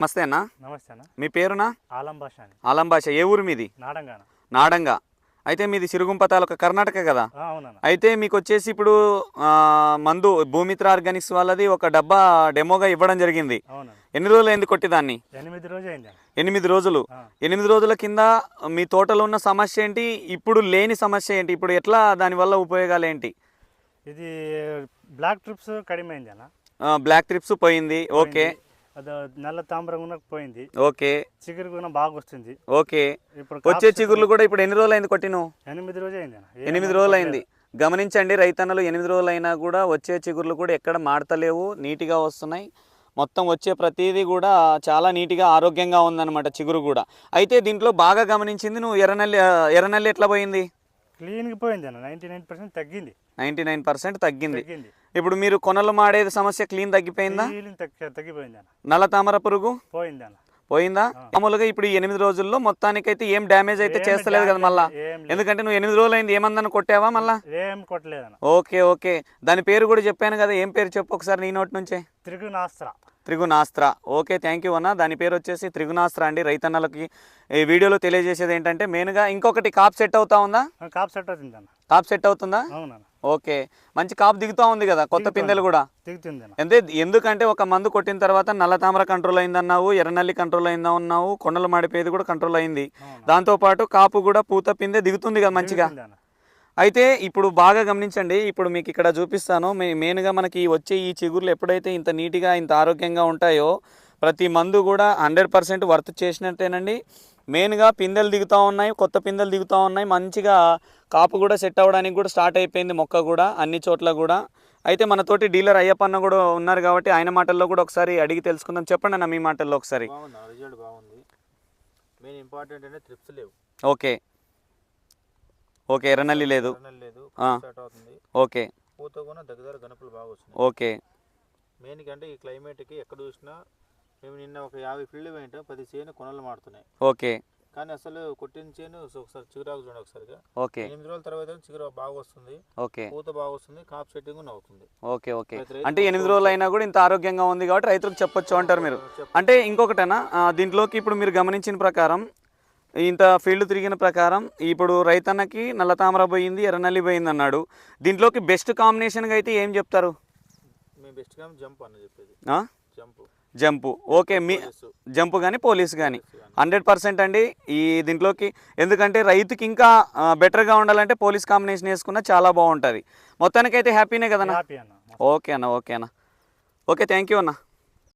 నమస్తే అన్న. నమస్తే అన్న. మీ పేరునా? ఆలం భాష అని. ఆలం భాష. ఏ ఊరు మీది? నాడంగా. నాడంగా. అయితే మీది సిరుగుంప తాలూకా కర్ణాటక కదా? అవునన్న. అయితే మీకు వచ్చేసి ఇప్పుడు మందు భూమిత్ర ఆర్గానిక్స్ వాళ్ళది ఒక డబ్బా డెమోగా ఇవ్వడం జరిగింది. అవునన్న. ఎన్ని రోజులు అయింది కొట్టిదాన్ని? 8 రోజులు అయింది. 8 రోజులు. 8 రోజుల కింద మీ తోటలో ఉన్న సమస్య ఏంటి, ఇప్పుడు లేని సమస్య ఏంటి, ఇప్పుడు ఎట్లా దానివల్ల ఉపయోగాలు ఏంటి? ఇది బ్లాక్ ట్రిప్స్ కడిమైంది అన్న. బ్లాక్ ట్రిప్స్ పోయింది. ఓకే. అది నల్ల తామ్రం కూడా పోయింది. ఓకే. చిగురు కూడా బాగా వస్తుంది. ఓకే. వచ్చే చిగుర్లు కూడా ఇప్పుడు ఎన్ని రోజులు అయింది కొట్టిను? 8 రోజులు అయింది అన్న. 8 రోజులు అయింది. గమనించండి రైతన్నలు, 8 రోజులు అయినా కూడా వచ్చే చిగుర్లు కూడా ఎక్కడ మాడతలేవు, నీట్గా వస్తున్నాయి. మొత్తం వచ్చే ప్రతిదీ కూడా చాలా నీట్గా ఆరోగ్యంగా ఉందన్నమాట చిగురు కూడా. అయితే దీంట్లో బాగా గమనించింది నువ్వు ఎర్రనల్లి ఎట్లా పోయింది? క్లీన్గా పోయింది అన్న. 99% తగ్గింది. 99% తగ్గింది. ఇప్పుడు మీరు కొనలు మాడేది సమస్య క్లీన్ తగ్గిపోయిందా? తగ్గిపోయింది అన్న. నల్ల తామర పురుగు పోయింది అన్న. పోయిందా? మామూలుగా ఇప్పుడు ఈ 8 రోజుల్లో మొత్తానికైతే ఏం డ్యామేజ్ అయితే చేస్తలేదు కదా మళ్ళా? ఎందుకంటే నువ్వు 8 రోజులు అయింది, ఏమందని కొట్టావా మళ్ళా? ఏం కొట్టలేదన్న. ఓకే. ఓకే. దాని పేరు కూడా చెప్పాను కదా, ఏం పేరు చెప్పు ఒకసారి నీ నోటి నుంచే. త్రిగుణాస్త్ర. ఓకే, థ్యాంక్ యూ అన్న. దాని పేరు వచ్చేసి త్రిగుణాస్త్ర అండి. రైతన్నలకి ఈ వీడియోలో తెలియజేసేది ఏంటంటే మెయిన్గా ఇంకొకటి కాప్ సెట్ అవుతా ఉందా? కాప్ సెట్ అవుతుంది అన్న. కాప్ సెట్ అవుతుందా? అవునన్న. ఓకే. మంచి కాపు దిగుతూ ఉంది కదా, కొత్త పిందెలు కూడా ఎందుకంటే ఒక మందు కొట్టిన తర్వాత నల్ల తామర కంట్రోల్ అయిందన్నావు, ఎర్రనల్లి కంట్రోల్ అయిందా అన్నావు, కొండలు మాడిపోయేది కూడా కంట్రోల్ అయింది. దాంతోపాటు కాపు కూడా పూత పిందె దిగుతుంది కదా మంచిగా. అయితే ఇప్పుడు బాగా గమనించండి, ఇప్పుడు మీకు ఇక్కడ చూపిస్తాను. మెయిన్గా మనకి వచ్చే ఈ చిగుర్లు ఎప్పుడైతే ఇంత నీట్గా ఇంత ఆరోగ్యంగా ఉంటాయో ప్రతి మందు కూడా 100% వర్త్ చేసినట్టేనండి. మెయిన్గా పిందెలు దిగుతూ ఉన్నాయి, కొత్త పిందెలు దిగుతూ ఉన్నాయి, మంచిగా కాపు కూడా సెట్ అవ్వడానికి కూడా స్టార్ట్ అయిపోయింది మొక్క కూడా అన్ని చోట్ల కూడా. అయితే మనతోటి డీలర్ అయ్యప్పన్న కూడా ఉన్నారు కాబట్టి ఆయన మాటల్లో కూడా ఒకసారి అడిగి తెలుసుకుందాం. చెప్పండి అన్న మీ మాటల్లో ఒకసారి. రిజల్ట్ బాగుంది. మెయిన్ ఇంపార్టెంట్ అంటే ట్రిప్స్ లేవు. ఓకే. ఓకే. ఎర్రనల్లి లేదు. ఓకే. పూత కూడా దగ్గర గణపులు బాగా వస్తున్నాయి. ఓకే. మెయిన్ కంటే ఈ క్లైమేట్కి ఎక్కడ చూసినా మేము నిన్న ఒక 50 ఫీల్డ్ పోయింటాం, 10 చేను కొనలు మాడుతున్నాయి. ఓకే. కానీ అసలు కొట్టిన చేను ఒకసారి చిగురాకు చూడండి ఒకసారిగా. ఓకే. 8 రోజుల తర్వాత చిగురు బాగా వస్తుంది. ఓకే. పూత బాగా వస్తుంది, కాప్ సెట్టింగ్ అవుతుంది. ఓకే. ఓకే. అంటే 8 రోజులు అయినా కూడా ఇంత ఆరోగ్యంగా ఉంది కాబట్టి రైతులకు చెప్పొచ్చు అంటారు మీరు. అంటే ఇంకొకటేనా, దీంట్లోకి ఇప్పుడు మీరు గమనించిన ప్రకారం ఇంత ఫీల్డ్ తిరిగిన ప్రకారం ఇప్పుడు రైతన్నకి నల్ల తామర పోయింది, ఎర్రనల్లి పోయింది అన్నాడు. దీంట్లోకి బెస్ట్ కాంబినేషన్గా అయితే ఏం చెప్తారు? మేము బెస్ట్ జంప్ అన్న చెప్పేది. జంపు. ఓకే. మీ జంపు కానీ పోలీస్ కానీ 100% అండి ఈ దీంట్లోకి. ఎందుకంటే రైతుకి ఇంకా బెటర్గా ఉండాలంటే పోలీస్ కాంబినేషన్ వేసుకున్నా చాలా బాగుంటుంది. మొత్తానికైతే హ్యాపీనే కదన్నా? ఓకే అన్న. ఓకే అన్న. ఓకే, థ్యాంక్ యూ అన్న.